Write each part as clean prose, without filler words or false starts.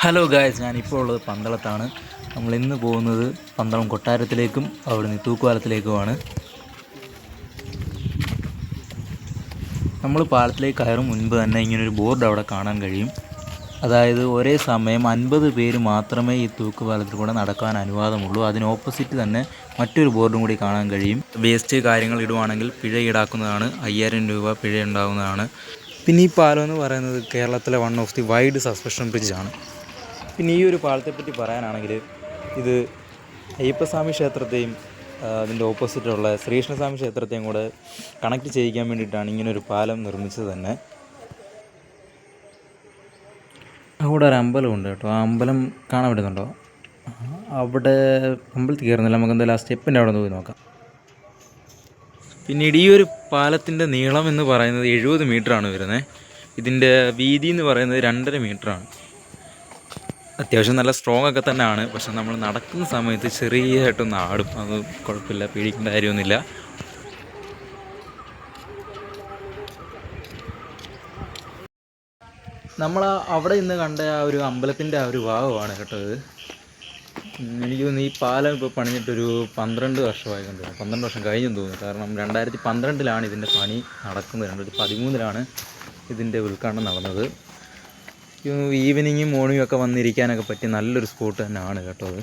Hello guys, ഞാനിപ്പോൾ ഉള്ളത് പന്തളത്താണ്. നമ്മൾ ഇന്ന് പോകുന്നത് പന്തളം കൊട്ടാരത്തിലേക്കും അവിടുന്ന് തൂക്കുപാലത്തിലേക്കുമാണ്. നമ്മൾ പാലത്തിലേക്ക് കയറും മുൻപ് തന്നെ ഇങ്ങനൊരു ബോർഡ് അവിടെ കാണാൻ കഴിയും. അതായത് ഒരേ സമയം 50 പേര് മാത്രമേ ഈ തൂക്കുപാലത്തിൽ കൂടെ നടക്കാൻ അനുവാദമുള്ളൂ. അതിന് ഓപ്പോസിറ്റ് തന്നെ മറ്റൊരു ബോർഡും കൂടി കാണാൻ കഴിയും. വേസ്റ്റ് കാര്യങ്ങൾ ഇടുവാണെങ്കിൽ പിഴ ഈടാക്കുന്നതാണ്, 5000 രൂപ പിഴ ഉണ്ടാകുന്നതാണ്. പിന്നെ ഈ പാലം എന്ന് പറയുന്നത് കേരളത്തിലെ one of the wide suspension ബ്രിഡ്ജാണ്. പിന്നെ ഈ ഒരു പാലത്തെപ്പറ്റി പറയാനാണെങ്കിൽ ഇത് അയ്യപ്പസ്വാമി ക്ഷേത്രത്തെയും അതിൻ്റെ ഓപ്പോസിറ്റുള്ള ശ്രീകൃഷ്ണസ്വാമി ക്ഷേത്രത്തെയും കൂടെ കണക്ട് ചെയ്യിക്കാൻ വേണ്ടിയിട്ടാണ് ഇങ്ങനൊരു പാലം നിർമ്മിച്ചത് തന്നെ. അവിടെ ഒരു അമ്പലമുണ്ട് കേട്ടോ. ആ അമ്പലം കാണാൻ പറ്റുന്നുണ്ടോ? അവിടെ അമ്പലത്തിൽ കയറുന്നില്ല, നമുക്ക് എന്തായാലും ആ സ്റ്റെപ്പിൻ്റെ അവിടെ പോയി നോക്കാം. പിന്നീട് ഈ ഒരു പാലത്തിൻ്റെ നീളം എന്ന് പറയുന്നത് 70 മീറ്ററാണ് വരുന്നത്. ഇതിൻ്റെ വീതി എന്ന് പറയുന്നത് 2.5 മീറ്ററാണ്. അത്യാവശ്യം നല്ല സ്ട്രോങ് ഒക്കെ തന്നെയാണ്. പക്ഷെ നമ്മൾ നടക്കുന്ന സമയത്ത് ചെറിയതായിട്ടൊന്ന് ആടും. അത് കുഴപ്പമില്ല, പേടിക്കേണ്ട കാര്യമൊന്നുമില്ല. നമ്മൾ അവിടെ ഇന്ന് കണ്ട ആ ഒരു അമ്പലത്തിൻ്റെ ആ ഒരു ഭാഗമാണ് കേട്ടോ ഇത്. എനിക്ക് തോന്നുന്നു ഈ പാലം ഇപ്പോൾ പണിഞ്ഞിട്ടൊരു 12 വർഷമായി കണ്ടു. 12 വർഷം കഴിഞ്ഞെന്ന് തോന്നുന്നു. കാരണം 2012-ലാണ് ഇതിൻ്റെ പണി നടക്കുന്നത്. 2013-ലാണ് ഇതിൻ്റെ ഉദ്ഘാടനം നടന്നത്. ഈവനിങ്ങും മോർണിംഗും ഒക്കെ വന്നിരിക്കാനൊക്കെ പറ്റിയ നല്ലൊരു സ്പോട്ട് തന്നെയാണ് കേട്ടോ അത്.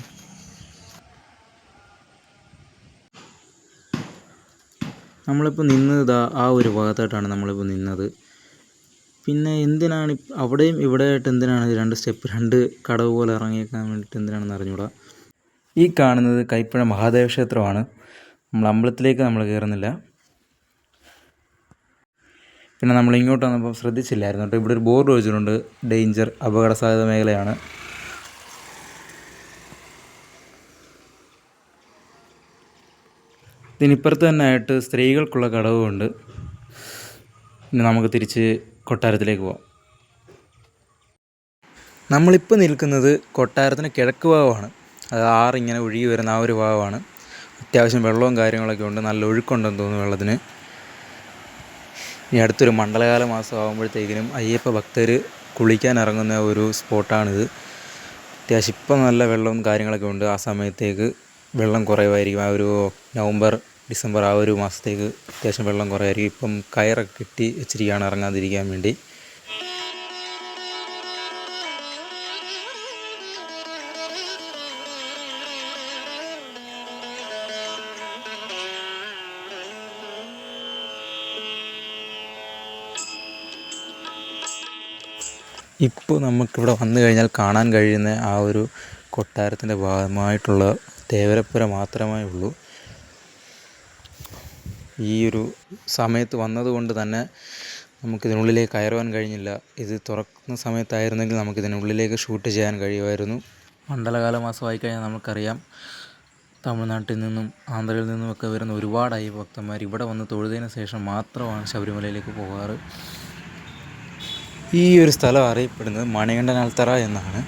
നമ്മളിപ്പോൾ നിന്നത് ആ ഒരു ഭാഗത്തായിട്ടാണ് നമ്മളിപ്പോൾ നിന്നത്. പിന്നെ എന്തിനാണ് അവിടെയും ഇവിടെ ആയിട്ട് എന്തിനാണ് 2 സ്റ്റെപ്പ് 2 കടവ് പോലെ ഇറങ്ങിയേക്കാൻ വേണ്ടിയിട്ട് എന്തിനാണെന്ന് അറിഞ്ഞുകൂടാ. ഈ കാണുന്നത് കൈപ്പുഴ മഹാദേവ ക്ഷേത്രമാണ്. നമ്മൾ അമ്പലത്തിലേക്ക് നമ്മൾ കയറുന്നില്ല. പിന്നെ നമ്മൾ ഇങ്ങോട്ട് വന്നപ്പോൾ ശ്രദ്ധിച്ചില്ലായിരുന്നു കേട്ടോ, ഇവിടെ ഒരു ബോർഡ് വെച്ചിട്ടുണ്ട്, ഡേഞ്ചർ, അപകട സാധ്യത മേഖലയാണ്. ഇതിനിപ്പുറത്ത് തന്നെ ആയിട്ട് സ്ത്രീകൾക്കുള്ള കടവുമുണ്ട്. പിന്നെ നമുക്ക് തിരിച്ച് കൊട്ടാരത്തിലേക്ക് പോവാം. നമ്മളിപ്പോൾ നിൽക്കുന്നത് കൊട്ടാരത്തിന് കിഴക്ക് ഭാഗമാണ്. അത് ആറിങ്ങനെ ഒഴുകി വരുന്ന ആ ഒരു ഭാഗമാണ്. അത്യാവശ്യം വെള്ളവും കാര്യങ്ങളൊക്കെ ഉണ്ട്, നല്ല ഒഴുക്കുണ്ടെന്ന് തോന്നുന്നു വെള്ളത്തിന്. ഇനി അടുത്തൊരു മണ്ഡലകാല മാസം ആകുമ്പോഴത്തേക്കിനും അയ്യപ്പ ഭക്തർ കുളിക്കാൻ ഇറങ്ങുന്ന ഒരു സ്പോട്ടാണിത്. അത്യാവശ്യം ഇപ്പം നല്ല വെള്ളവും കാര്യങ്ങളൊക്കെ ഉണ്ട്. ആ സമയത്തേക്ക് വെള്ളം കുറവായിരിക്കും. ആ ഒരു നവംബർ ഡിസംബർ ആ ഒരു മാസത്തേക്ക് അത്യാവശ്യം വെള്ളം കുറവായിരിക്കും. ഇപ്പം കയറൊക്കെ കെട്ടി വെച്ചിരിക്കുകയാണ് ഇറങ്ങാതിരിക്കാൻ വേണ്ടി. ഇപ്പോൾ നമുക്കിവിടെ വന്നു കഴിഞ്ഞാൽ കാണാൻ കഴിയുന്ന ആ ഒരു കൊട്ടാരത്തിൻ്റെ ഭാഗമായിട്ടുള്ള തേവരപ്പുര മാത്രമേ ഉള്ളൂ. ഈ ഒരു സമയത്ത് വന്നതുകൊണ്ട് തന്നെ നമുക്കിതിനുള്ളിലേക്ക് കയറുവാൻ കഴിഞ്ഞില്ല. ഇത് തുറക്കുന്ന സമയത്തായിരുന്നെങ്കിൽ നമുക്കിതിനുള്ളിലേക്ക് ഷൂട്ട് ചെയ്യാൻ കഴിയുമായിരുന്നു. മണ്ഡലകാല മാസമായി കഴിഞ്ഞാൽ നമുക്കറിയാം, തമിഴ്നാട്ടിൽ നിന്നും ആന്ധ്രയിൽ നിന്നുമൊക്കെ വരുന്ന ഒരുപാട് അയ്യപ്പ ഭക്തന്മാർ ഇവിടെ വന്ന് തൊഴുതതിന് ശേഷം മാത്രമാണ് ശബരിമലയിലേക്ക് പോകാറ്. ഈ ഒരു സ്ഥലം അറിയപ്പെടുന്നത് മണികണ്ഠനാൽത്തറ എന്നാണ്.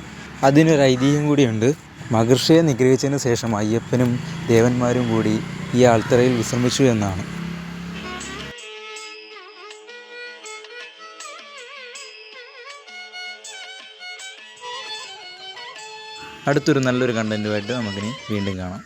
അതിനൊരു ഐതിഹ്യം കൂടിയുണ്ട്. മഹർഷിയെ നിഗ്രഹിച്ചതിന് ശേഷം അയ്യപ്പനും ദേവന്മാരും കൂടി ഈ ആൽത്തറയിൽ വിശ്രമിച്ചു എന്നാണ്. അടുത്തൊരു നല്ലൊരു കണ്ടൻറ്റുമായിട്ട് നമുക്കിനി വീണ്ടും കാണാം.